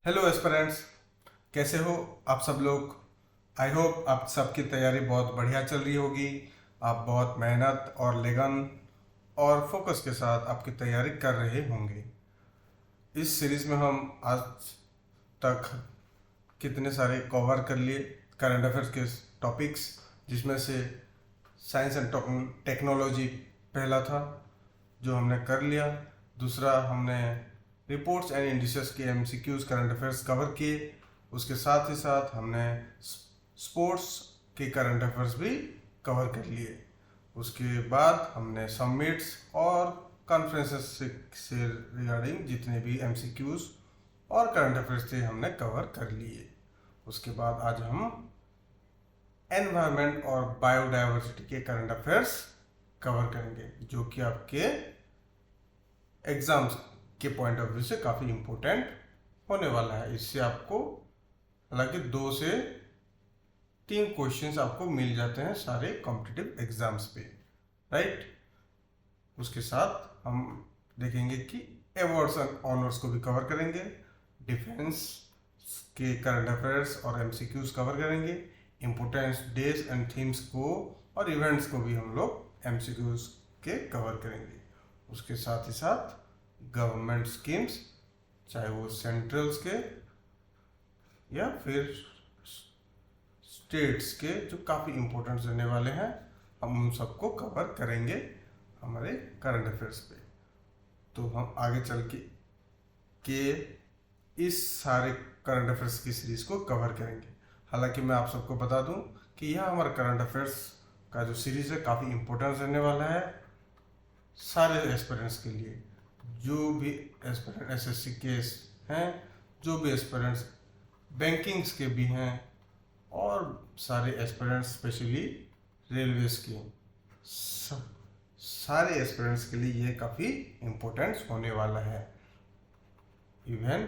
Hello aspirants, कैसे हो आप सब लोग। आई होप आप सबकी तैयारी बहुत बढ़िया चल रही होगी। आप बहुत मेहनत और लगन और फोकस के साथ आपकी तैयारी कर रहे होंगे। इस सीरीज में हम आज तक कितने सारे कवर कर लिए करंट अफेयर्स के टॉपिक्स, जिसमें से साइंस एंड टेक्नोलॉजी पहला था जो हमने कर लिया। दूसरा, हमने रिपोर्ट्स एंड इंडिसेस के एमसीक्यूज करंट अफेयर्स कवर किए। उसके साथ ही साथ हमने स्पोर्ट्स के करंट अफेयर्स भी कवर कर लिए। उसके बाद हमने समिट्स और कॉन्फ्रेंसेस से रिगार्डिंग जितने भी एमसीक्यूज और करंट अफेयर्स थे हमने कवर कर लिए। उसके बाद आज हम एनवायरनमेंट और बायोडाइवर्सिटी के करंट अफेयर्स कवर करेंगे, जो कि आपके एग्जाम्स के पॉइंट ऑफ व्यू से काफ़ी इम्पोर्टेंट होने वाला है। इससे आपको हालांकि 2 से 3 क्वेश्चंस आपको मिल जाते हैं सारे कॉम्पिटिटिव एग्जाम्स पे, राइट। उसके साथ हम देखेंगे कि अवार्ड्स एंड ऑनर्स को भी कवर करेंगे, डिफेंस के करंट अफेयर्स और एमसीक्यूज कवर करेंगे, इम्पोर्टेंस डेज एंड थीम्स को और इवेंट्स को भी हम लोग एमसीक्यूज के कवर करेंगे। उसके साथ ही साथ गवर्नमेंट स्कीम्स, चाहे वो सेंट्रल्स के या फिर स्टेट्स के, जो काफ़ी इम्पोर्टेंट रहने वाले हैं, हम उन सबको कवर करेंगे हमारे करंट अफेयर्स पे। तो हम आगे चल के इस सारे करंट अफेयर्स की सीरीज को कवर करेंगे। हालांकि मैं आप सबको बता दूं कि यह हमारा करंट अफेयर्स का जो सीरीज है काफ़ी इम्पोर्टेंट रहने वाला है सारे एस्पिरेंट्स के लिए। जो भी एस्पिरेंट एसएससी के हैं, जो भी एस्पिरेंट्स बैंकिंग्स के भी हैं, और सारे एस्पिरेंट्स स्पेशली रेलवेज के, सारे एस्पिरेंट्स के लिए ये काफ़ी इम्पोर्टेंट होने वाला है। इवन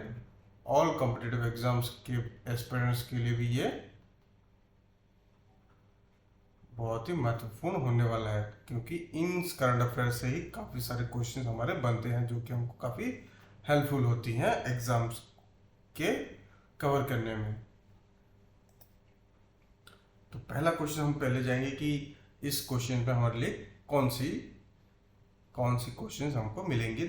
ऑल कॉम्पिटिटिव एग्जाम्स के एस्पिरेंट्स के लिए भी ये बहुत ही महत्वपूर्ण होने वाला है, क्योंकि इन करंट अफेयर से ही काफ़ी सारे क्वेश्चन हमारे बनते हैं, जो कि हमको काफ़ी हेल्पफुल होती हैं एग्जाम्स के कवर करने में। तो पहला क्वेश्चन हम पहले जाएंगे कि इस क्वेश्चन पे हमारे लिए कौन सी क्वेश्चंस हमको मिलेंगे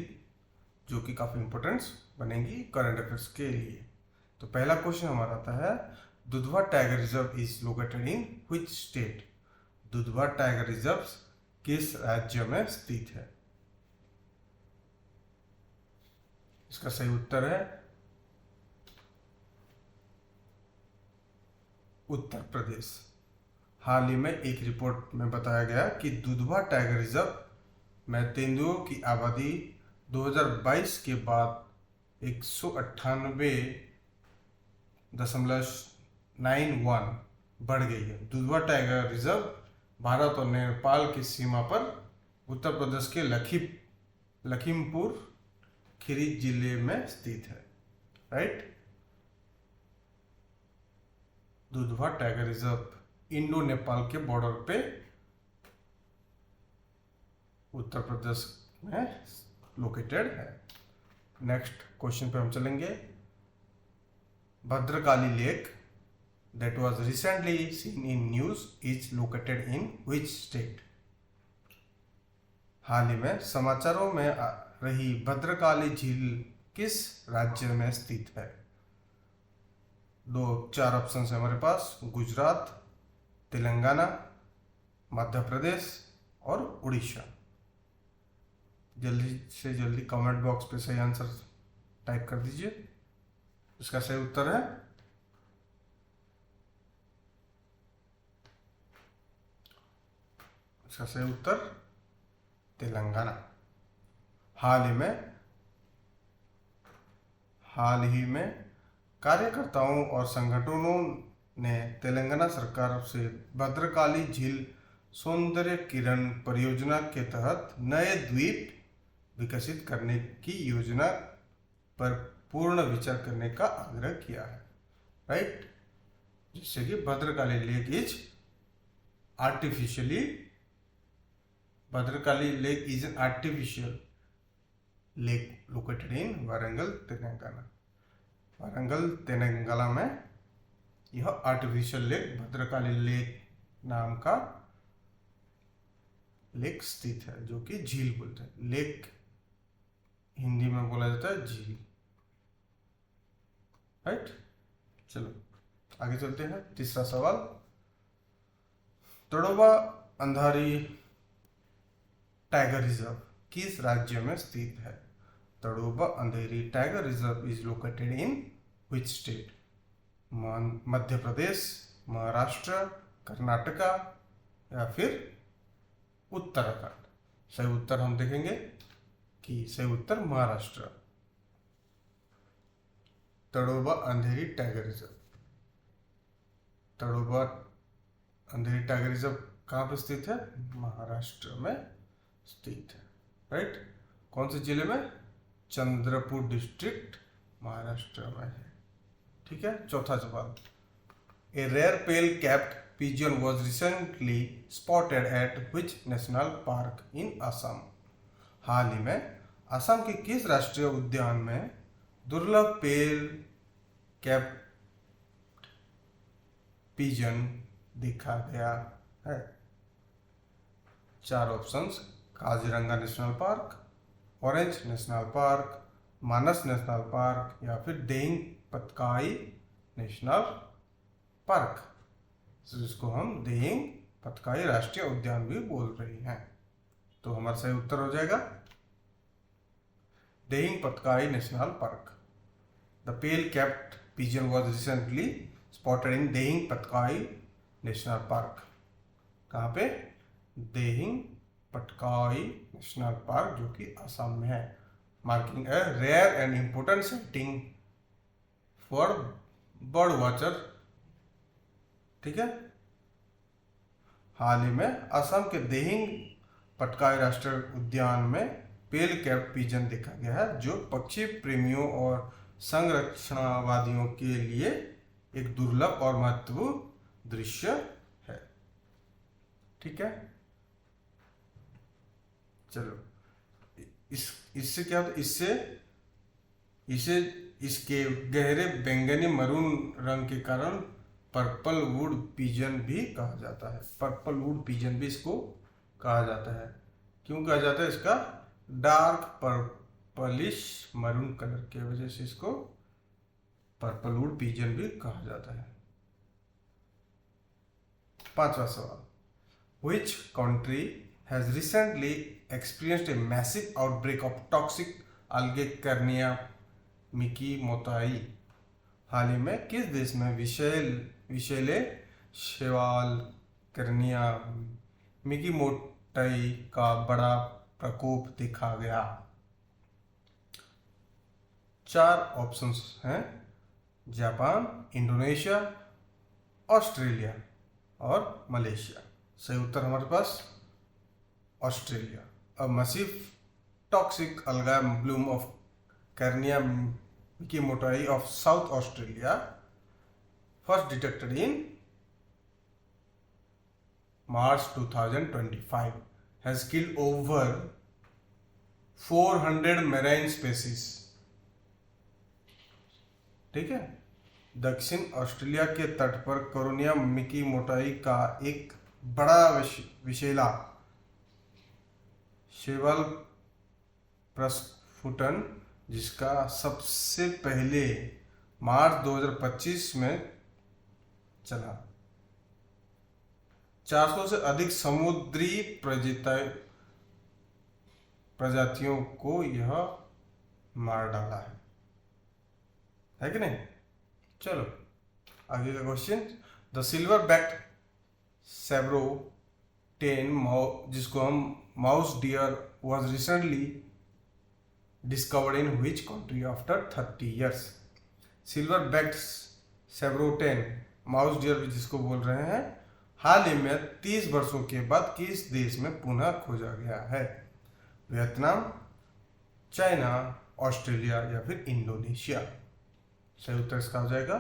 जो कि काफ़ी इंपॉर्टेंट बनेंगी करंट अफेयर्स के लिए। तो पहला क्वेश्चन हमारा आता है, Dudhwa tiger reserve is located in which state. Dudhwa tiger reserve किस राज्य में स्थित है। इसका सही उत्तर है उत्तर प्रदेश। हाल ही में एक रिपोर्ट में बताया गया कि दुधवा टाइगर रिजर्व में तेंदुओं की आबादी 2022 के बाद 198.91 बढ़ गई है। दुधवा टाइगर रिजर्व भारत और नेपाल की सीमा पर उत्तर प्रदेश के लखीमपुर खीरी जिले में स्थित है, right. Dudhwa tiger reserve Indo Nepal के बॉर्डर पे उत्तर प्रदेश में लोकेटेड है। नेक्स्ट क्वेश्चन पे हम चलेंगे। Bhadrakali lake that was recently seen in news is located in which state। हाल ही में समाचारों में आ रही भद्रकाली झील किस राज्य में स्थित है। 4 ऑप्शन है हमारे पास, गुजरात, तेलंगाना, मध्य प्रदेश और उड़ीसा। जल्दी से जल्दी कमेंट बॉक्स पे सही आंसर टाइप कर दीजिए। इसका सही उत्तर है इसका सही उत्तर तेलंगाना। हाल ही में कार्यकर्ताओं और संगठनों ने तेलंगाना सरकार से भद्रकाली झील सौंदर्य किरण परियोजना के तहत नए द्वीप विकसित करने की योजना पर पूर्ण विचार करने का आग्रह किया है, राइट। जिससे कि Bhadrakali lake is an artificial lake located in Warangal, Telangana. Warangal Telangana में यह आर्टिफिशियल लेक भद्रकाली लेक नाम का लेक स्थित है, जो कि झील बोलते हैं। लेक हिंदी में बोला जाता है झील, राइट। चलो आगे चलते हैं। तीसरा सवाल, तड़ोबा अंधारी टाइगर रिजर्व किस राज्य में स्थित है? Tadoba Andhari tiger reserve is located in which state? Madhya Pradesh, Maharashtra, Karnataka या फिर उत्तराखंड? सही उत्तर हम देखेंगे कि सही उत्तर Maharashtra. Tadoba Andhari tiger reserve, Tadoba Andhari tiger reserve कहाँ पर स्थित है? महाराष्ट्र में स्थित है, राइट। कौन से जिले में? चंद्रपुर डिस्ट्रिक्ट, महाराष्ट्र में है, ठीक है। चौथा सवाल, a rare pale capped pigeon was recently spotted at which national park in Assam? हाल ही में असम के किस राष्ट्रीय उद्यान में दुर्लभ पेल कैप पिजन देखा गया है? चार options, Kaziranga national park, Orang national park, Manas national park या फिर देहिंग पतकाई नेशनल पार्क, जिसको हम देहिंग पतकाई राष्ट्रीय उद्यान भी बोल रहे हैं। तो हमारा सही उत्तर हो जाएगा Dehing Patkai national park. The pale capped pigeon was recently spotted in Dehing Patkai national park. कहाँ पे? देहिंग पटकाई नेशनल पार्क, जो कि असम में है। Marking a rare and important sighting for bird watcher, ठीक है। हाल ही में असम के देहिंग पटकाई राष्ट्रीय उद्यान में पेल कैप पिजन देखा गया है, जो पक्षी प्रेमियों और संरक्षणवादियों के लिए एक दुर्लभ और महत्वपूर्ण दृश्य है, ठीक है। चलो इससे क्या होता है? इसे इसके गहरे बैंगनी मरून रंग के कारण पर्पल वुड पिजन भी कहा जाता है। पर्पल वुड पिजन भी इसको कहा जाता है। क्यों कहा जाता है? इसका डार्क पर्पलिश मरून कलर की वजह से इसको पर्पल वुड पिजन भी कहा जाता है। पांचवा सवाल, which country has recently experienced a massive outbreak of toxic algae cornea Mickey मोटाई? हाल ही में किस देश में विषैले शैवाल कर्निया मिकी मोटाई का बड़ा प्रकोप देखा गया? चार ऑप्शंस हैं, जापान, इंडोनेशिया, ऑस्ट्रेलिया और मलेशिया। सही उत्तर हमारे पास Australia. A massive toxic algae bloom of Carnia mikimotai of South Australia, first detected in March 2025, has killed over 400 marine species, ठीक है। दक्षिण ऑस्ट्रेलिया के तट पर कोरोनिया मिकीमोटाई का एक बड़ा विषैला शैवाल प्रस्फुटन, जिसका सबसे पहले मार्च 2025 में चला, 400 से अधिक समुद्री प्रजातियों को यह मार डाला है कि नहीं। चलो आगे का question, the silver backed chevrotain, जिसको हम mouse deer, was recently discovered in which country after 30 years? Silver backed chevrotain mouse deer जिसको बोल रहे हैं, हाल ही में 30 वर्षों के बाद किस देश में पुनः खोजा गया है? वियतनाम, चाइना, ऑस्ट्रेलिया या फिर इंडोनेशिया? सही उत्तर इसका हो जाएगा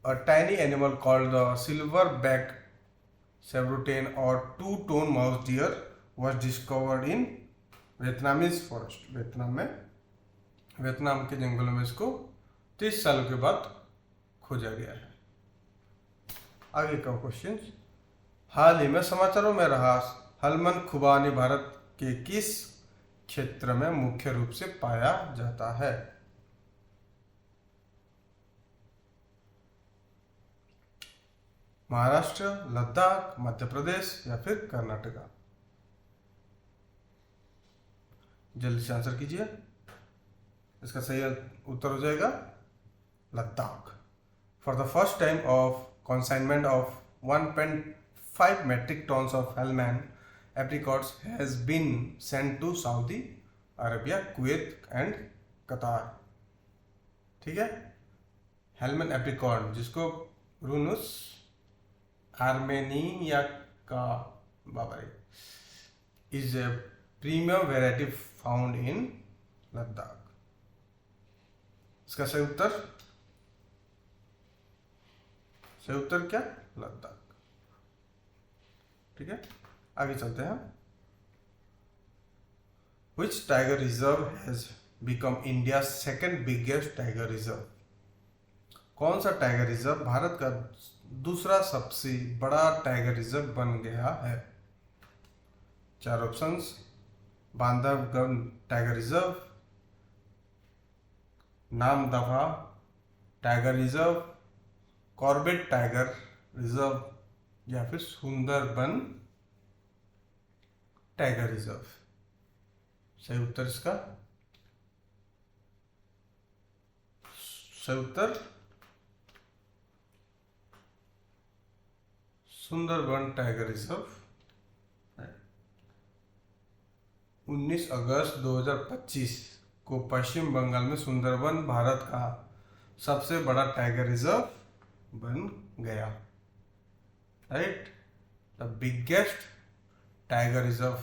a tiny animal called the silver back chevrotain और two tone mouse deer was discovered in Vietnamese forest. Vietnam के जंगलों में इसको 30 साल के बाद खोजा गया है। आगे का क्वेश्चन, हाल ही में समाचारों में रहा हलमन खुबानी भारत के किस क्षेत्र में मुख्य रूप से पाया जाता है? महाराष्ट्र, लद्दाख, मध्य प्रदेश या फिर कर्नाटका? जल्दी से आंसर कीजिए। इसका सही उत्तर हो जाएगा Ladakh. For the first time of consignment of 1.5 metric tons of Hellman apricots has been sent to Saudi Arabia, Kuwait and Qatar। ठीक है, हेलमन एप्रिकॉट जिसको रूनुस आर्मेनिया का Babri is a premium variety found in Ladakh. इसका सही उत्तर क्या? लद्दाख। ठीक है, आगे चलते हैं। Which tiger reserve has become India's second biggest tiger reserve? कौन सा टाइगर रिजर्व भारत का दूसरा सबसे बड़ा टाइगर रिजर्व बन गया है? 4 options, Bandhavgarh tiger reserve, Namdapha tiger reserve, Corbett tiger reserve या फिर सुंदरबन टाइगर रिजर्व। सही उत्तर इसका सही उत्तर सुंदरबन टाइगर रिजर्व। 19 अगस्त 2025 को पश्चिम बंगाल में सुंदरबन भारत का सबसे बड़ा टाइगर रिजर्व बन गया। Right, the biggest tiger reserve.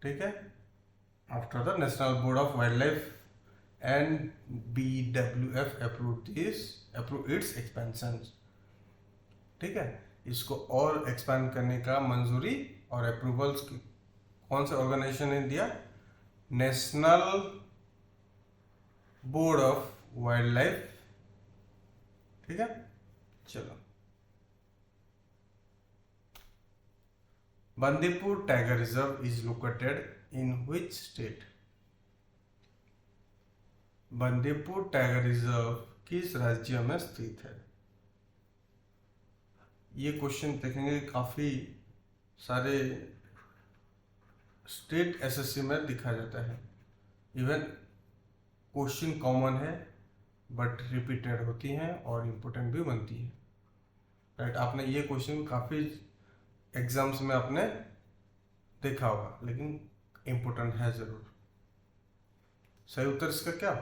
ठीक है, after the national board of wild life NBWF approve it's expansion. ठीक है, इसको और एक्सपैंड करने का मंजूरी और अप्रूवल्स कौन से ऑर्गेनाइजेशन ने दिया? National board of wild life. ठीक है, चलो। Bandipur tiger reserve is located in which state? Bandipur tiger reserve किस राज्य में स्थित है? ये क्वेश्चन देखेंगे काफी सारे स्टेट एसएससी में दिखा जाता है। इवन क्वेश्चन कॉमन है बट रिपीटेड होती हैं और इम्पोर्टेंट भी बनती है। राइट, आपने ये क्वेश्चन काफ़ी एग्जाम्स में आपने देखा होगा, लेकिन इम्पोर्टेंट है ज़रूर। सही उत्तर इसका क्या?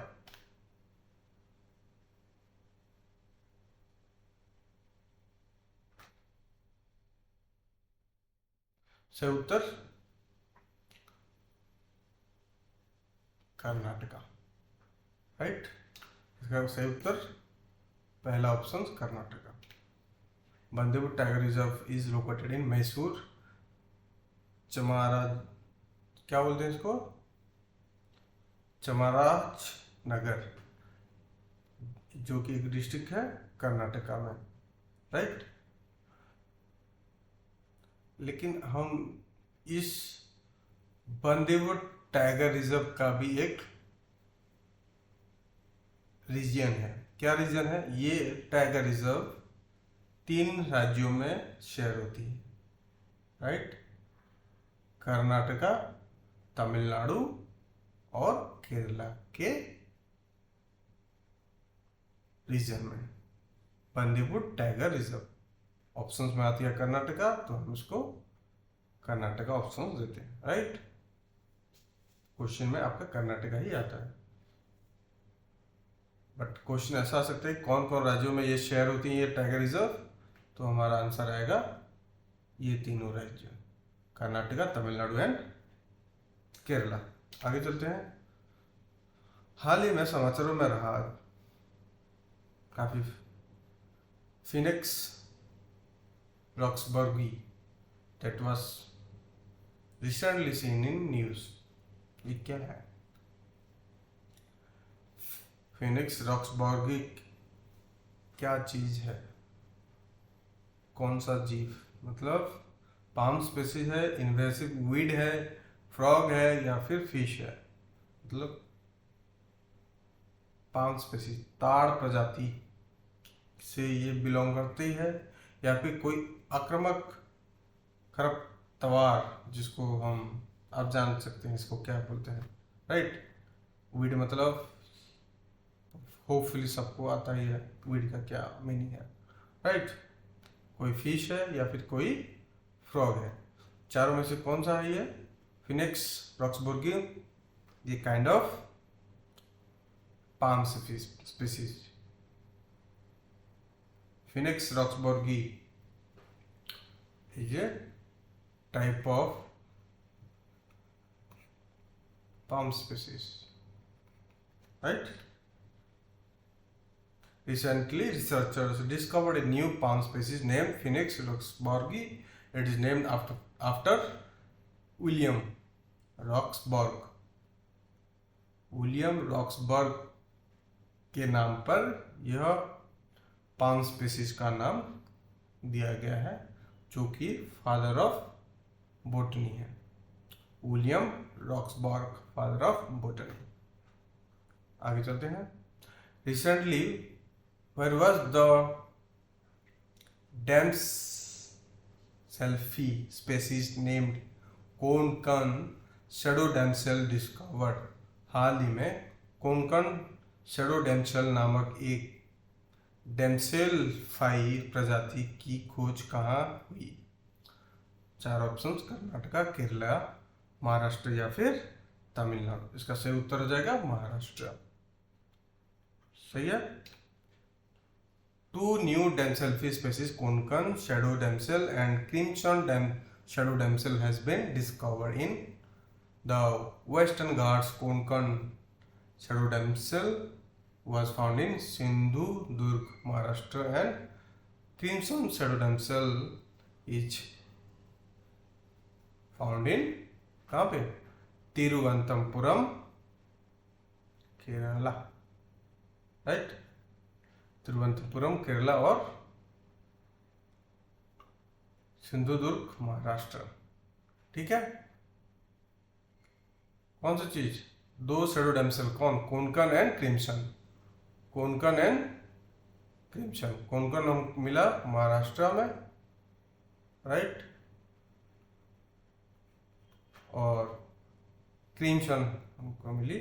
सही उत्तर कर्नाटका। राइट, इसका सही उत्तर पहला option Karnataka. Bandipur tiger reserve is located in Mysore चमारा, क्या बोलते हैं इसको, चमाराज नगर, जो कि एक डिस्ट्रिक्ट है कर्नाटका में। राइट, लेकिन हम इस बंदीपुर टाइगर रिजर्व का भी एक रीजन है। क्या रीजन है? ये टाइगर रिजर्व 3 राज्यों में शेयर होती है। राइट, कर्नाटका, तमिलनाडु और केरला के रीजन में बंदीपुर टाइगर रिजर्व। ऑप्शंस में आती है कर्नाटका, तो हम इसको कर्नाटका ऑप्शन देते हैं। राइट, क्वेश्चन में आपका कर्नाटका ही आता है, बट क्वेश्चन ऐसा आ सकता है कौन कौन राज्यों में ये शेयर होती है ये टाइगर रिजर्व, तो हमारा आंसर आएगा ये तीनों राज्य, कर्नाटका, तमिलनाडु एंड केरला। आगे चलते हैं। हाल ही में समाचारों में रहा काफी Phoenix roxburghii that was recently seen in news ये क्या है? फिनिक्स रॉक्सबर्गी क्या चीज है? कौन सा जीव? मतलब पाम स्पेसीज है, इन्वेसिव वीड है, फ्रॉग है या फिर फिश है? मतलब पाम स्पेसीज ताड़ प्रजाति से ये बिलोंग करती है या फिर कोई आक्रामक खरपतवार जिसको हम, आप जान सकते हैं इसको क्या बोलते हैं, राइट? वीड मतलब होपफुली सबको आता ही है वीड का क्या मीनिंग है, राइट? कोई फिश है या फिर कोई फ्रॉग है। चारों में से कौन सा है ये? फिनिक्स रॉक्सबर्गी, ये kind of palm species. Phoenix roxburghi is a type of palm species, right? Recently, researchers discovered a new palm species named Phoenix roxburghi. It is named after William Roxburgh. William Roxburgh के नाम पर यह palm species का नाम दिया गया है, जो कि फादर ऑफ बोटनी है। William Roxburgh, father of botany. आगे चलते हैं। Recently where was the damselfly species named Konkan shadow damsel discovered. हाल ही में कोनकन शैडो डैमसेल नामक एक डेमसेल फाई प्रजाति की खोज कहाँ हुई? चार ऑप्शंस, कर्नाटका, केरला, महाराष्ट्र या फिर तमिलनाडु। इसका सही उत्तर हो जाएगा महाराष्ट्र। सही है। Two new damselfly species Konkan shadow damsel and crimson shadow damsel has been discovered in the western Ghats. Konkan shadow damsel was found in Sindhudurg, Maharashtra, and Crimson Shadow Damsel is found in कहाँ पे? तिरुवनंतपुरम, केरला, राइट? तिरुवनंतपुरम केरला और सिंधुदुर्ग महाराष्ट्र। ठीक है। कौन सी चीज? दो shadow damsel, कौन? Konkan and crimson. Konkan and crimson. Konkan हमको मिला महाराष्ट्र में, राइट? और क्रिम्सन हमको मिली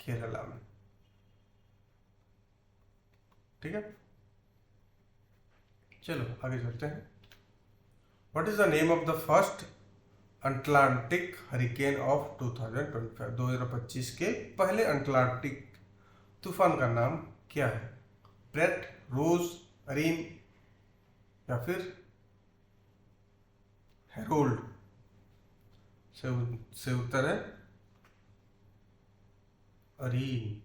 केरला में। ठीक है, चलो आगे चलते हैं। What is the name of the first Atlantic hurricane of 2025? 2025 के पहले अटलांटिक तूफान का नाम क्या है? ब्रेट, रोज, अरीन या फिर हेरोल्ड? से उत्तर है Areen,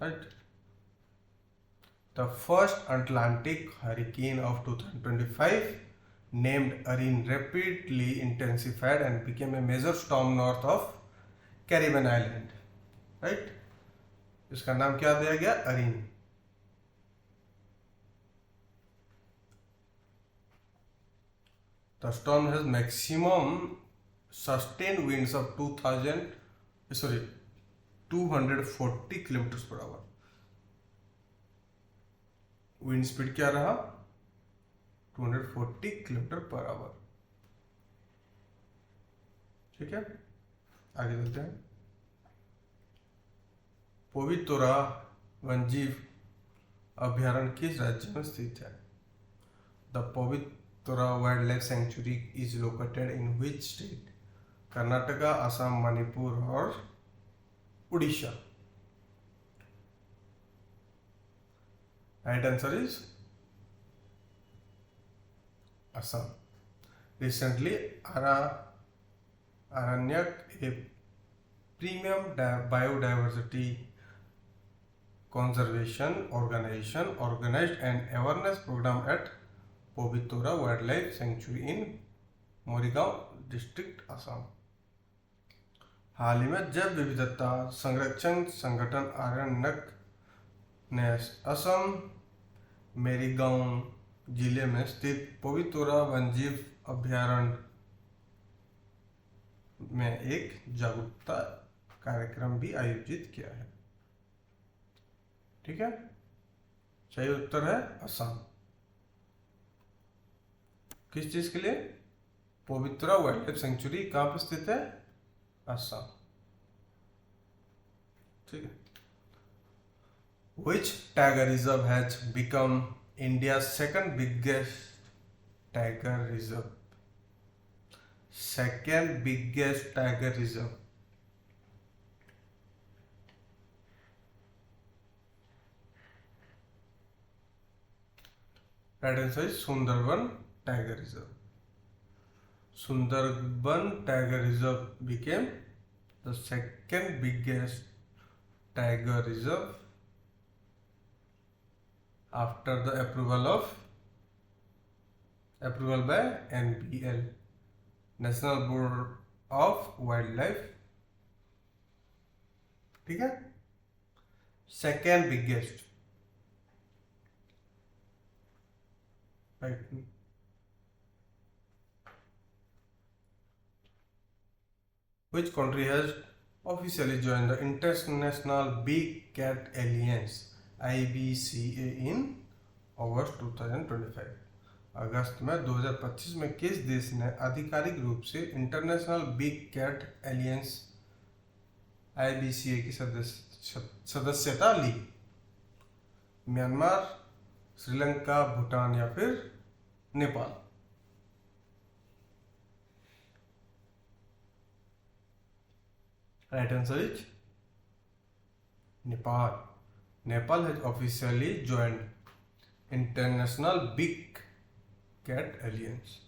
right? The first Atlantic hurricane of 2025 named Erin rapidly intensified and became a major storm north of Caribbean Island, right? इसका नाम क्या दिया गया? Areen. The storm has maximum sustained winds of 240 kilometers per hour. Wind speed क्या रहा? 240 kilometre per hour. ठीक है, आगे चलते हैं। पोवितोरा वन्यजीव अभ्यारण्य किस राज्य में स्थित है? The Pobitora wildlife sanctuary is located in which state? Karnataka, Assam, Manipur और Orissa. Right answer is Assam. Recently, Aranyak, a premium biodiversity conservation organization, organized an awareness program at Pobitora wildlife sanctuary in Morigaon district, Assam. हाल ही में जैव विविधता संरक्षण संगठन आरण्यक ने असम मोरीगांव जिले में स्थित पोबितोरा वन्यजीव अभयारण्य में एक जागरूकता कार्यक्रम भी आयोजित किया है। ठीक है, सही उत्तर है असम। किस चीज के लिए? पोबितोरा वाइल्ड लाइफ सेंचुरी कहाँ पर स्थित है? असम। ठीक है। Which tiger reserve has become India's second biggest tiger reserve? Second biggest tiger reserve. Right answer is Sundarban Tiger Reserve. Sundarban Tiger Reserve became the second biggest tiger reserve after the approval by NBL, National Board of Wildlife। ठीक है, second biggest, right. Which country has officially joined the International Big Cat Alliance IBCA in August 2025? अगस्त में 2025 में किस देश ने आधिकारिक रूप से international big cat alliance IBCA की सदस्यता ली? म्यांमार, श्रीलंका, भूटान या फिर Nepal? Right answer is Nepal. Nepal has officially joined International Big Cat Alliance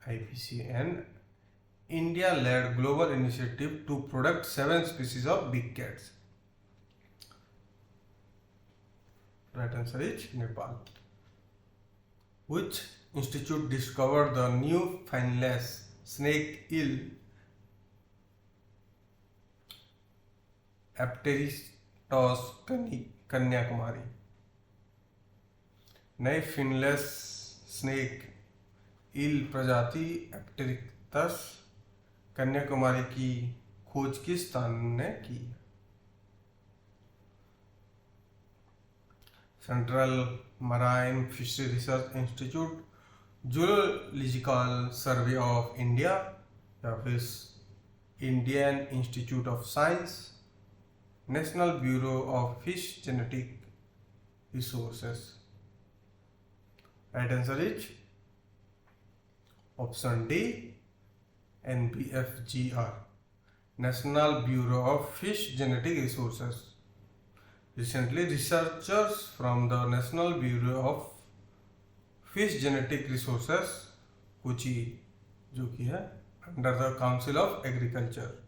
IBCA, and India led global initiative to protect 7 species of big cats. Right answer is Nepal. Which institute discovered the new finless snake eel एप्टेरिस्टॉस Kanyakumari? नए फिनलेस snake ईल प्रजाति एप्टेरिस्टस कन्याकुमारी की खोज किस स्थान ने की? Central marine fishery research institute, zoological survey of India या फिर Indian institute of science, national bureau of fish genetic resources? Right answer is option D, NBFGR, national bureau of fish genetic resources. Recently, researchers from the National Bureau of Fish Genetic Resources, Kochi, जो कि है under the council of agriculture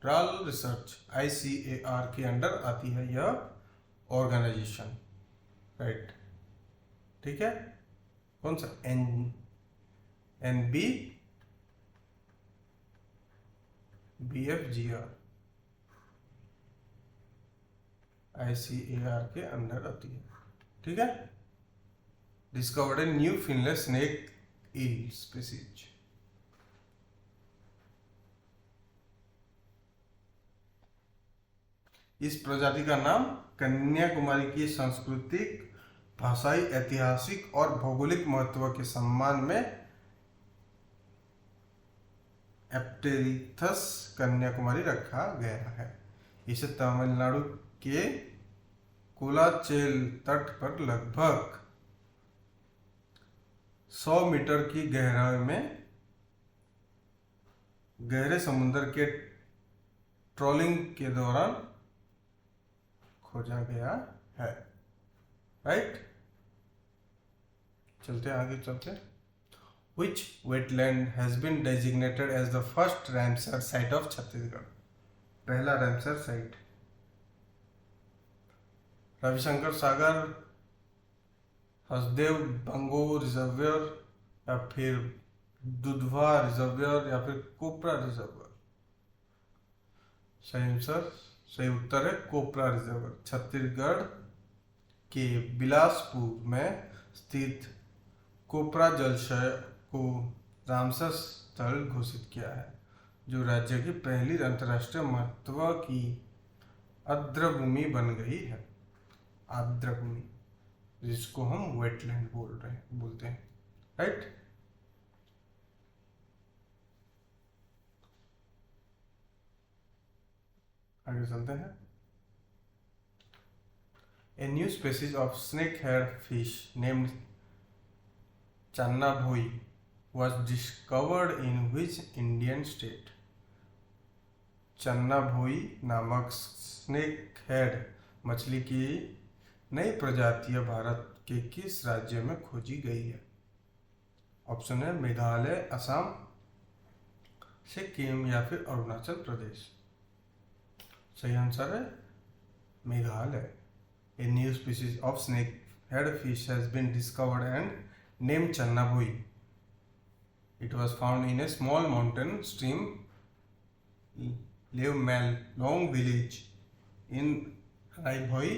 trial research ICAR के under आती है यह organisation, right. ठीक है, कौन सा? NBFGR ICAR के अंदर आती है। ठीक है, discovered a new finless snake eel species. इस प्रजाति का नाम कन्याकुमारी की सांस्कृतिक, भाषाई, ऐतिहासिक और भौगोलिक महत्व के सम्मान में एप्टेरिथस कन्याकुमारी रखा गया है। इसे तमिलनाडु के कोलाचेल तट पर लगभग 100 मीटर की गहराई में गहरे समुद्र के ट्रॉलिंग के दौरान खोजा गया है, राइट। चलते आगे चलते। Which wetland has been designated as the first Ramsar site of Chhattisgarh? पहला रामसर साइट रविशंकर सागर, हसदेव बंगो रिजर्वियर, या फिर दुधवा रिजर्वियर, या फिर कोपरा रिजर्वियर? सही उत्तर है कोपरा रिजर्वियर। छत्तीसगढ़ के बिलासपुर में स्थित कोपरा जलाशय को रामसर स्थल घोषित किया है, जो राज्य की पहली अंतर्राष्ट्रीय महत्व की आर्द्रभूमि बन गई है। आर्द्रभूमि, जिसको हम वेटलैंड बोलते हैं, राइट। आगे चलते हैं। A new species of snake-haired fish named Channabhoi was discovered in which Indian state? चन्नाभोई नामक स्नेक हेड मछली की नई प्रजाति भारत के किस राज्य में खोजी गई है? ऑप्शन है मेघालय, असम, सिक्किम या फिर अरुणाचल प्रदेश। सही आंसर है Meghalaya. A new species of snake-head fish has been discovered and named Channabhoi. It was found in a small mountain stream Lev-Mal-Long village in Raibhoi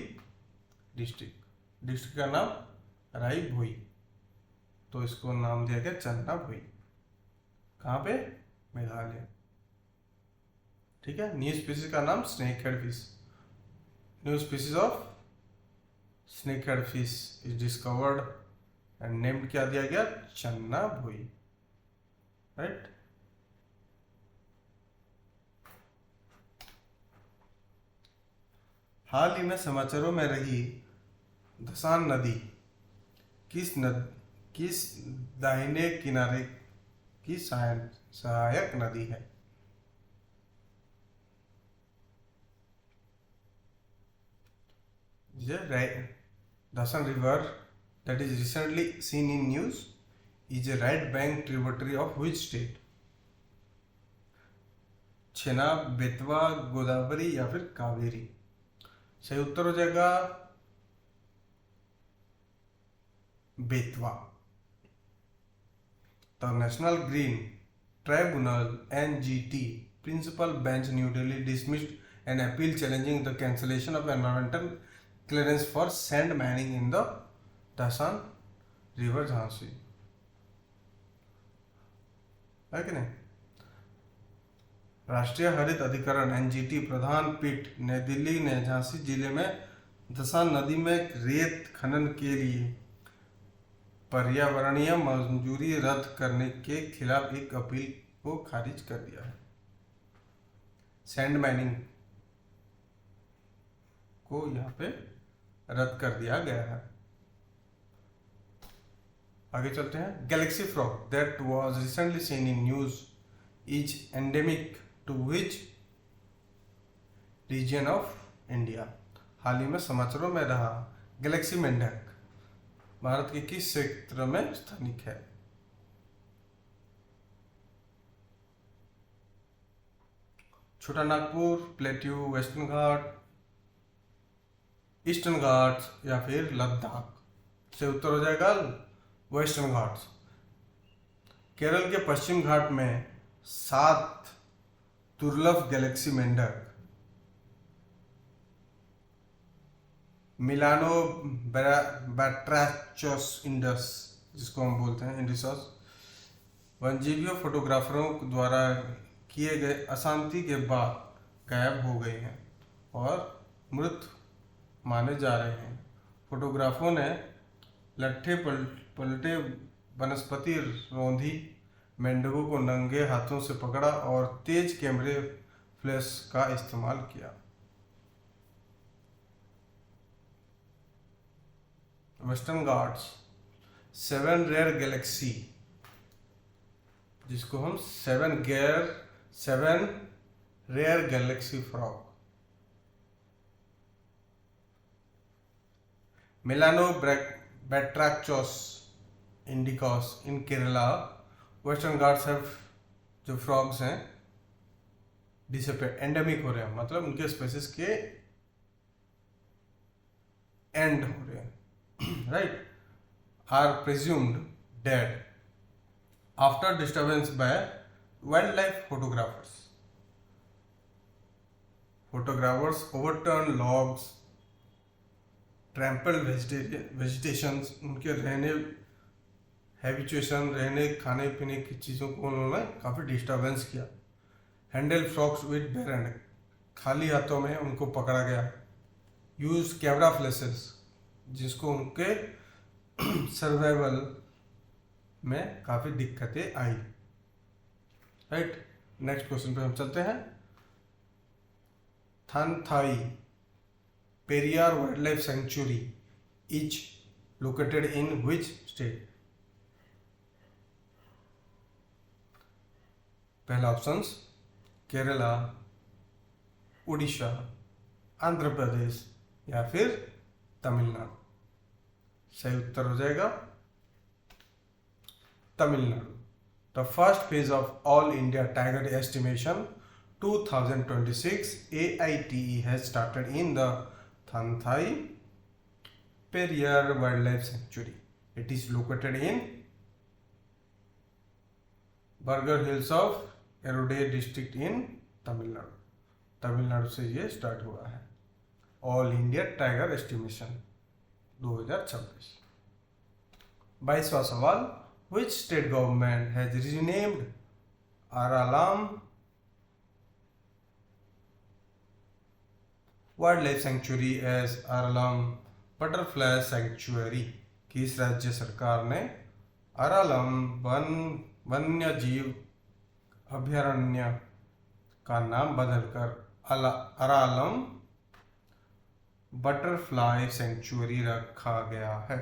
district. District का नाम रायभोई, तो इसको नाम दिया गया चन्नाभोई। कहाँ पे? मेघालय। ठीक है। न्यू स्पीसीज का नाम snake head fish. New species of snake head fish is discovered and named क्या दिया गया? चन्नाभोई, राइट। हाल ही में समाचारों में रही धसान नदी किस दाहिने किनारे की सहायक नदी है? Dasan River that is recently seen in news is a right bank tributary of which state? छेना, बेतवा, गोदावरी या फिर कावेरी? सही उत्तर हो जाएगा Betwa. The national green tribunal (NGT) principal bench New Delhi dismissed an appeal challenging the cancellation of environmental clearance for sand mining in the Dasan River, Jhansi. है कि नहीं? राष्ट्रीय हरित अधिकरण (NGT) प्रधान पीठ नई दिल्ली ने झांसी जिले में दसान नदी में रेत खनन के लिए पर्यावरणीय मंजूरी रद्द करने के खिलाफ एक अपील को खारिज कर दिया है। सैंड माइनिंग को यहाँ पे रद्द कर दिया गया है। आगे चलते हैं। Galaxy frog that was recently seen in news is endemic to which region of India? हाल ही में समाचारों में रहा गैलेक्सी मेंढक भारत के किस क्षेत्र में स्थानिक है? छोटा नागपुर, प्लेट्यू, वेस्टर्न घाट, ईस्टर्न घाट्स या फिर लद्दाख? से उत्तर हो जाएगा वेस्टर्न घाट्स। केरल के पश्चिम घाट में 7 दुर्लभ गैलेक्सी मेंढक मिलानो बैट्राचोस इंडस, जिसको हम बोलते हैं इंडिसस, वन्यजीवियों फोटोग्राफरों द्वारा किए गए अशांति के बाद गायब हो गए हैं और मृत माने जा रहे हैं। फोटोग्राफरों ने लट्ठे पलटे वनस्पति रोधी मेंढकों को नंगे हाथों से पकड़ा और तेज कैमरे फ्लैश का इस्तेमाल किया। वेस्टर्न घाट्स 7 रेयर गैलेक्सी, जिसको हम 7 rare galaxy frog, Melanobatrachus indicus in Kerala, western Ghats have जो फ्रॉग्स हैं डिसअपियर, एंडेमिक हो रहे हैं, मतलब उनके स्पेसिस के एंड हो रहे हैं, right. are presumed dead after disturbance by wildlife photographers. Photographers overturn logs, trampled vegetations, उनके रहने हैबिचुएशन, रहने खाने पीने की चीज़ों को उन्होंने काफ़ी डिस्टर्बेंस किया. Handle frogs with bare hand, खाली हाथों में उनको पकड़ा गया. यूज कैमरा फ्लैशेस, जिसको उनके सर्वाइवल में काफ़ी दिक्कतें आई. राइट, नेक्स्ट क्वेश्चन पे हम चलते हैं. Thanthai Periyar wildlife sanctuary is located in which state? पहला ऑप्शंस केरला, उड़ीसा, आंध्र प्रदेश या फिर तमिलनाडु. सही उत्तर हो जाएगा Tamil Nadu. The first phase of all India tiger estimation 2026 AITE has started in the Thanthai Periyar Wildlife Sanctuary. It is located in Burger Hills of Erode district in Tamil Nadu. Tamil Nadu से ये start हुआ है. All India tiger estimation 2026. 22वां सवाल. Which state government has renamed Aralam Wildlife Sanctuary as Aralam Butterfly Sanctuary? किस राज्य सरकार ने अरालम वन्य जीव अभयारण्य का नाम बदलकर अरालम बटरफ्लाई सेंचुरी रखा गया है?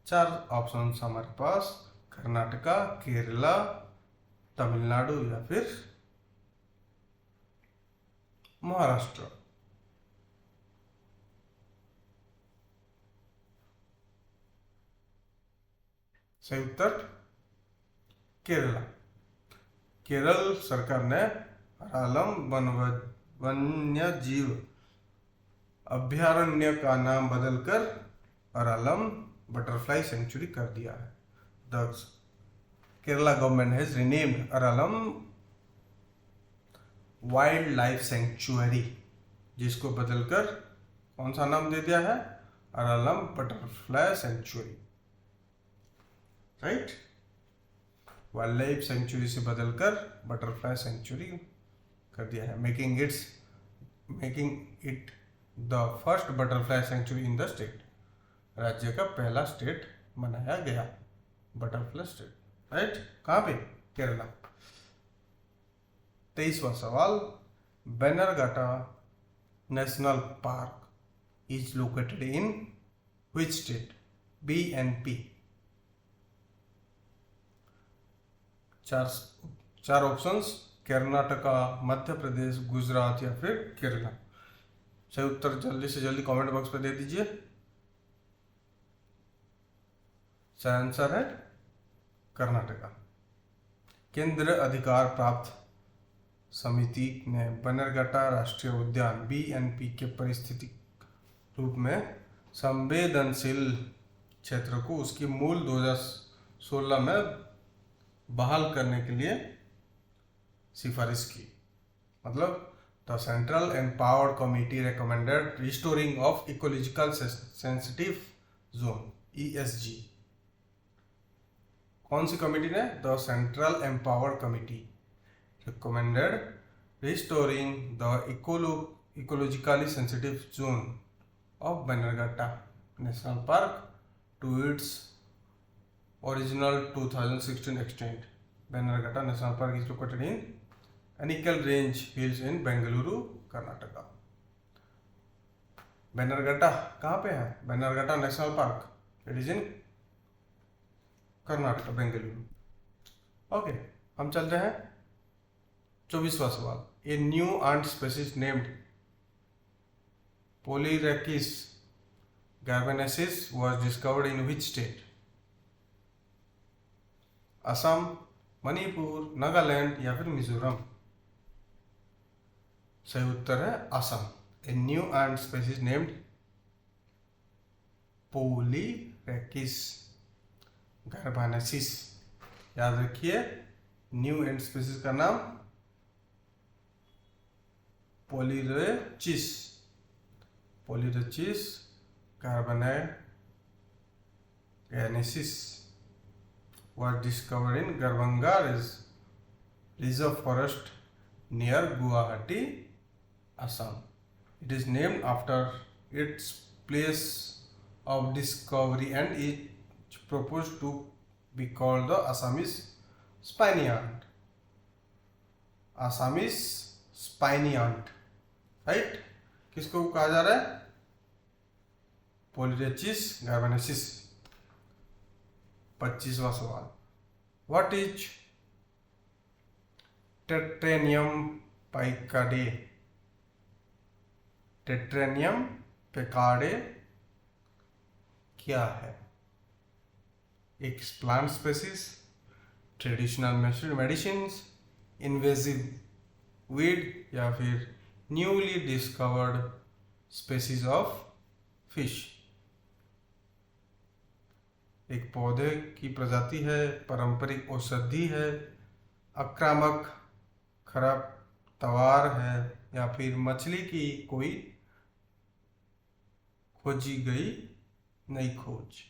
4 ऑप्शंस हमारे पास, कर्नाटका, केरला, तमिलनाडु या फिर महाराष्ट्र. सही उत्तर केरला. केरल सरकार ने अरालम वन्य जीव अभयारण्य का नाम बदलकर अरालम बटरफ्लाई सेंचुरी कर दिया है. The Kerala government has renamed Aralam wildlife sanctuary, जिसको बदलकर कौन सा नाम दे दिया है? Aralam butterfly sanctuary. Right, wildlife sanctuary से बदलकर बटरफ्लाई सेंचुरी कर दिया है, making it the first butterfly sanctuary in the state. राज्य का पहला स्टेट बनाया गया बटरफ्लाई स्टेट. राइट, कहाँ पे? केरला. 23वां सवाल. Bannerghatta national park is located in which state? B and P. चार ऑप्शंस, कर्नाटका, मध्य प्रदेश, गुजरात या फिर केरला. सही उत्तर जल्दी से जल्दी कमेंट बॉक्स पे दे दीजिए. सही आंसर है कर्नाटका. केंद्र अधिकार प्राप्त समिति ने बन्नेरघट्टा राष्ट्रीय उद्यान BNP के पारिस्थितिक रूप में संवेदनशील क्षेत्र को उसकी मूल 2016 में बहाल करने के लिए सिफारिश की. मतलब the central empowered committee recommended restoring of ecological sensitive zone ESG. कौन सी कमिटी ने? The central empowered committee recommended restoring the ecologically sensitive zone of Bannerghatta national park to its original 2016 extent. Bannerghatta National Park is located in Anikal Range Hills in Bengaluru, Karnataka. Bannerghatta कहाँ पे है? Bannerghatta National Park. It is in Karnataka, Bengaluru. Okay, हम चलते हैं 24वां सवाल. A new ant species named polyrhachis garbanensis was discovered in which state? Assam, Manipur, Nagaland या फिर मिजोरम. सही उत्तर है Assam. A new ant species named polyrhachis garbanensis. याद रखिए, न्यू एंड स्पीसीज का नाम पोलिरोचिस। पोलिरोचिस गार्बानेसिस was discovered in Garbhanga Reserve Forest near Guwahati, Assam. It is named after its place of discovery and is proposed to be called the Assamese spiny ant. Assamese spiny ant, right? किसको कहा जा रहा है? पोलिरोचिस गार्बानेसिस। 25वां सवाल, what is टेट्रेनियम पाइकाडे? टेट्रेनियम पेकाडे क्या है? एक plant species, traditional medicine, invasive weed या फिर newly discovered species of fish? एक पौधे की प्रजाति है, पारंपरिक औषधि है, आक्रामक खरपतवार है, या फिर मछली की कोई खोजी गई नई खोज?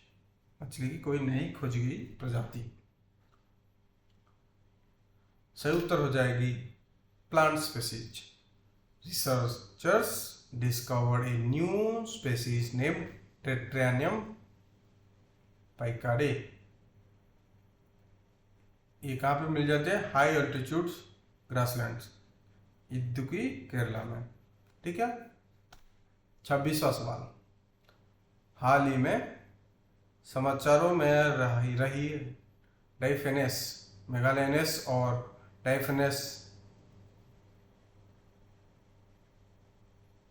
मछली की कोई नई खोजी गई प्रजाति। सही उत्तर हो जाएगी plant species. Researchers discovered a new species named tetraenium paikade. ये कहाँ पे मिल जाते हैं? High altitude grasslands, Idukki Kerala में। ठीक है। 26वां सवाल, हाल ही में समाचारों में रही डाइफेनेस मेगालेनेस और डाइफेनेस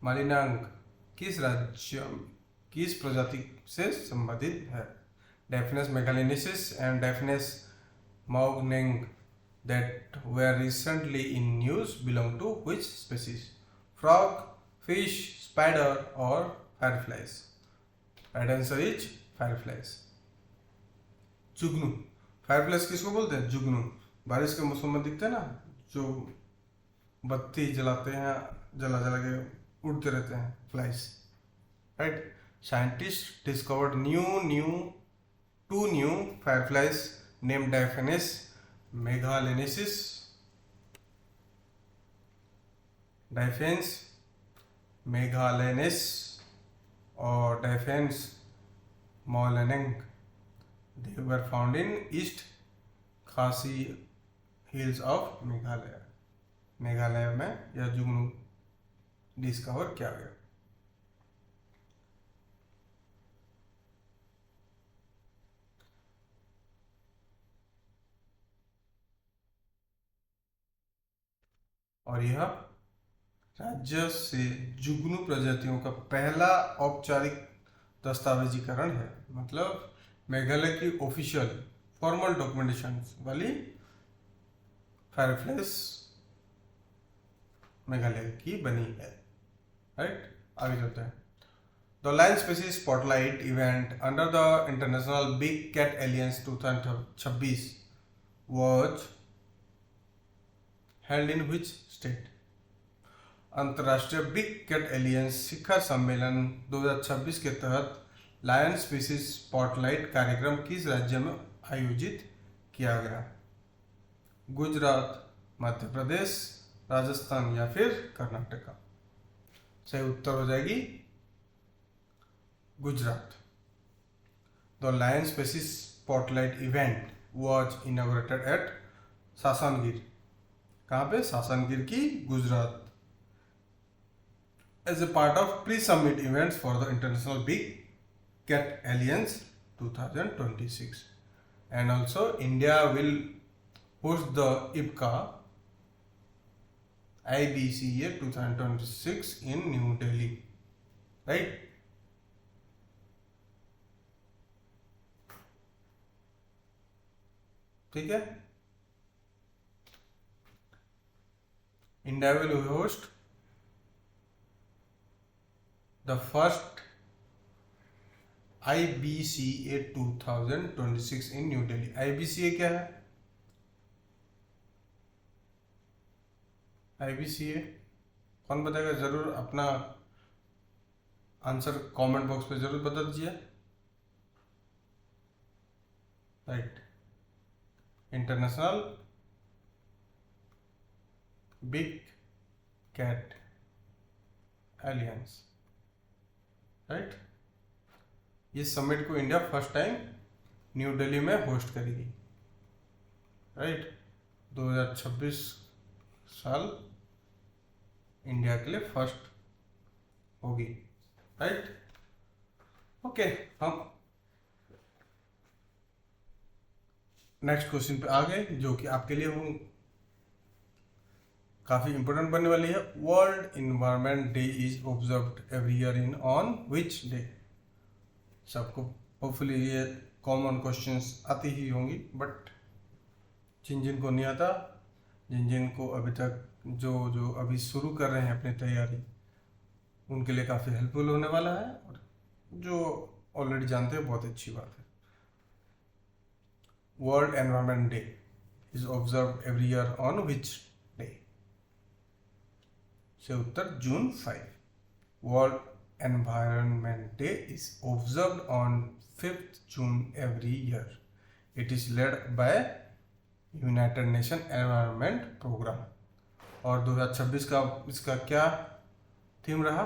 मालिनांग किस प्रजाति से संबंधित है? Daphnus megalensis and Daphnus maugning that were recently in news belong to which species? Frog, fish, spider or fireflies? Right answer is fireflies. Jugnu. Fireflies किसको बोलते हैं? जुगनू। बारिश के मौसम में दिखते हैं ना, जो बत्ती जलाते हैं, जला जला के उड़ते रहते हैं, flies. Right. Scientist discovered two new fireflies named Daphnus megalensis, Daphnus megalensis or Daphnus maulaning. They were found in East Khasi Hills of Meghalaya. Meghalaya में यह जुगनू डिस्कवर किया गया। और यह राज्य से जुगनू प्रजातियों का पहला औपचारिक दस्तावेजीकरण है। मतलब मेघालय की ऑफिशियल फॉर्मल डॉक्यूमेंटेशन वाली फायरफ्लाइज मेघालय की बनी है। राइट। आगे चलते हैं। The lion species spotlight event under the international big cat alliance 2026 was held in which state? अंतर्राष्ट्रीय बिग कैट एलियंस शिखर सम्मेलन 2026 के तहत लायन स्पीसीज स्पॉटलाइट कार्यक्रम किस राज्य में आयोजित किया गया? गुजरात, मध्य प्रदेश, राजस्थान या फिर कर्नाटका? सही उत्तर हो जाएगी Gujarat. The lion species spotlight event was inaugurated at Sasan Gir. कहाँ पे? सासनगिर की Gujarat. As a part of pre-summit events for the International Big Cat Alliance 2026, and also India will host the IBCA 2026 in New Delhi, right? ठीक है। India will host the first IBCA 2026 in new Delhi. IBCA क्या है? IBCA कौन बताएगा? जरूर अपना answer comment box में जरूर बता दीजिए। Right, international big cat alliance. Right, ये समिट को India first time New Delhi में होस्ट करेगी। राइट, 2026 साल इंडिया के लिए फर्स्ट होगी। राइट, ओके, हम नेक्स्ट क्वेश्चन पे आ गए, जो कि आपके लिए हूँ काफी इंपॉर्टेंट बनने वाली है। World environment day is observed every year in on which day? सबको होपफुली ये कॉमन क्वेश्चंस आती ही होंगी, बट जिन जिन को नहीं आता, जिन जिन को अभी तक जो अभी शुरू कर रहे हैं अपनी तैयारी, उनके लिए काफ़ी हेल्पफुल होने वाला है, और जो ऑलरेडी जानते हैं बहुत अच्छी बात है। World environment day is observe every year on which day? से उत्तर जून 5। World environment day is observed on 5th June every year. It is led by United Nation environment programme. और 2026 का इसका क्या थीम रहा?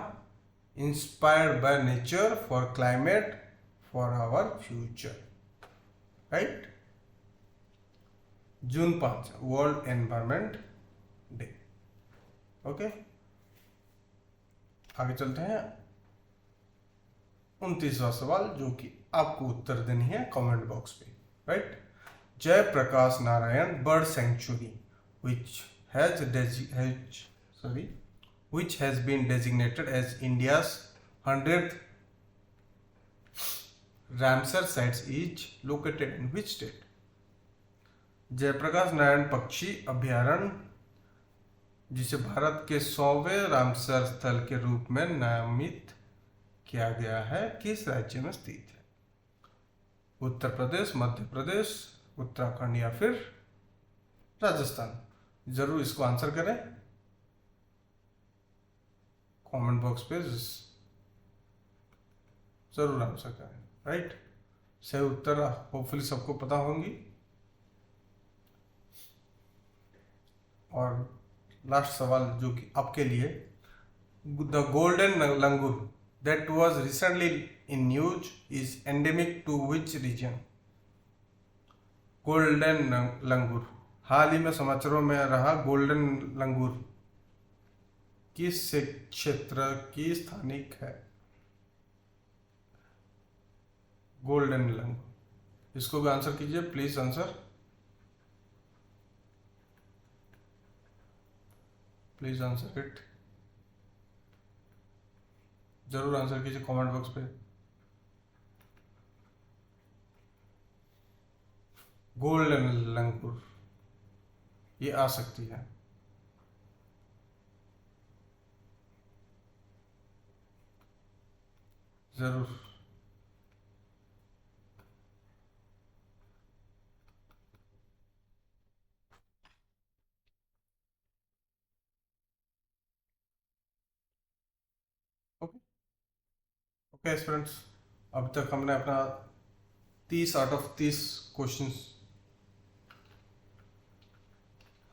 Inspired by nature for climate for our future. Right, June 5 world environment day. Okay, आगे चलते हैं। 29वां सवाल, जो कि आपको उत्तर देनी है कमेंट बॉक्स पे। Right, Jayaprakash Narayan bird sanctuary which has been designated as India's 100th Ramsar sites is located in which state? Jayaprakash Narayan पक्षी अभ्यारण्य, जिसे भारत के 100वें रामसर स्थल के रूप में नामित किया गया है, किस राज्य में स्थित है? उत्तर प्रदेश, मध्य प्रदेश, उत्तराखंड या फिर राजस्थान? जरूर इसको आंसर करें कमेंट बॉक्स पे, जरूर आंसर करें। राइट, सही उत्तर होपफुली सबको पता होंगी। और लास्ट सवाल जो कि आपके लिए, the golden langur that was recently in news is endemic to which region? Golden langur हाल ही में समाचारों में रहा गोल्डन लंगूर किस क्षेत्र की स्थानिक है? गोल्डन लंगूर, इसको भी आंसर कीजिए please. Answer please answer it, जरूर आंसर कीजिए कमेंट बॉक्स पे। गोल्डन लंगूर ये आ सकती है। जरूर ओके ओके स्टूडेंट्स, अब तक हमने अपना 30 आउट ऑफ 30 क्वेश्चंस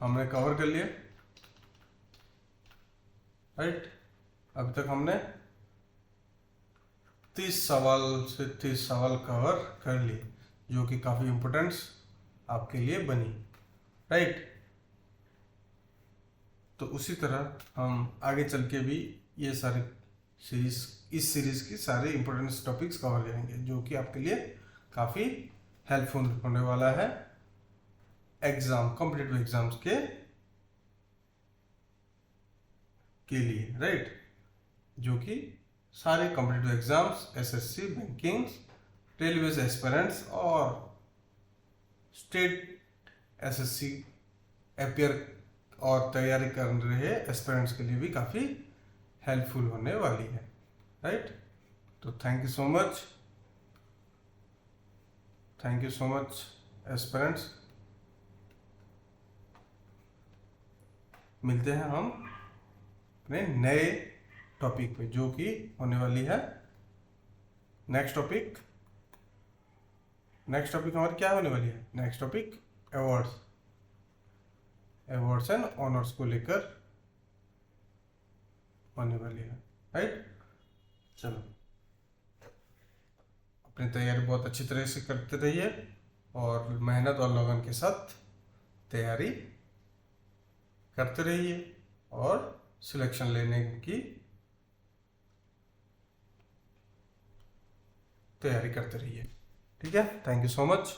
हमने कवर कर लिए। राइट, अभी तक हमने 30 सवाल से 30 सवाल कवर कर लिए, जो कि काफ़ी इम्पोर्टेंस आपके लिए बनी। राइट, तो उसी तरह हम आगे चल के भी ये सारे इस सीरीज की सारे इम्पोर्टेंट टॉपिक्स कवर करेंगे, जो कि आपके लिए काफ़ी हेल्पफुल होने वाला है एग्जाम, कॉम्पिटिटिव एग्जाम्स के लिए। राइट, जो कि सारे competitive exams, SSC, banking, railway aspirants और स्टेट एसएससी अपियर और तैयारी कर रहे एस्पिरेंट्स के लिए भी काफ़ी हेल्पफुल होने वाली है। राइट, तो thank you so much. Thank you so much aspirants. मिलते हैं हम अपने नए टॉपिक पे, जो कि होने वाली है नेक्स्ट टॉपिक हमारी क्या होने वाली है? Next topic awards and honours को लेकर होने वाली है, राइट। चलो, अपनी तैयारी बहुत अच्छी तरह से करते रहिए और मेहनत और लगन के साथ तैयारी करते रहिए और सिलेक्शन लेने की तैयारी करते रहिए। ठीक है, थैंक यू सो मच।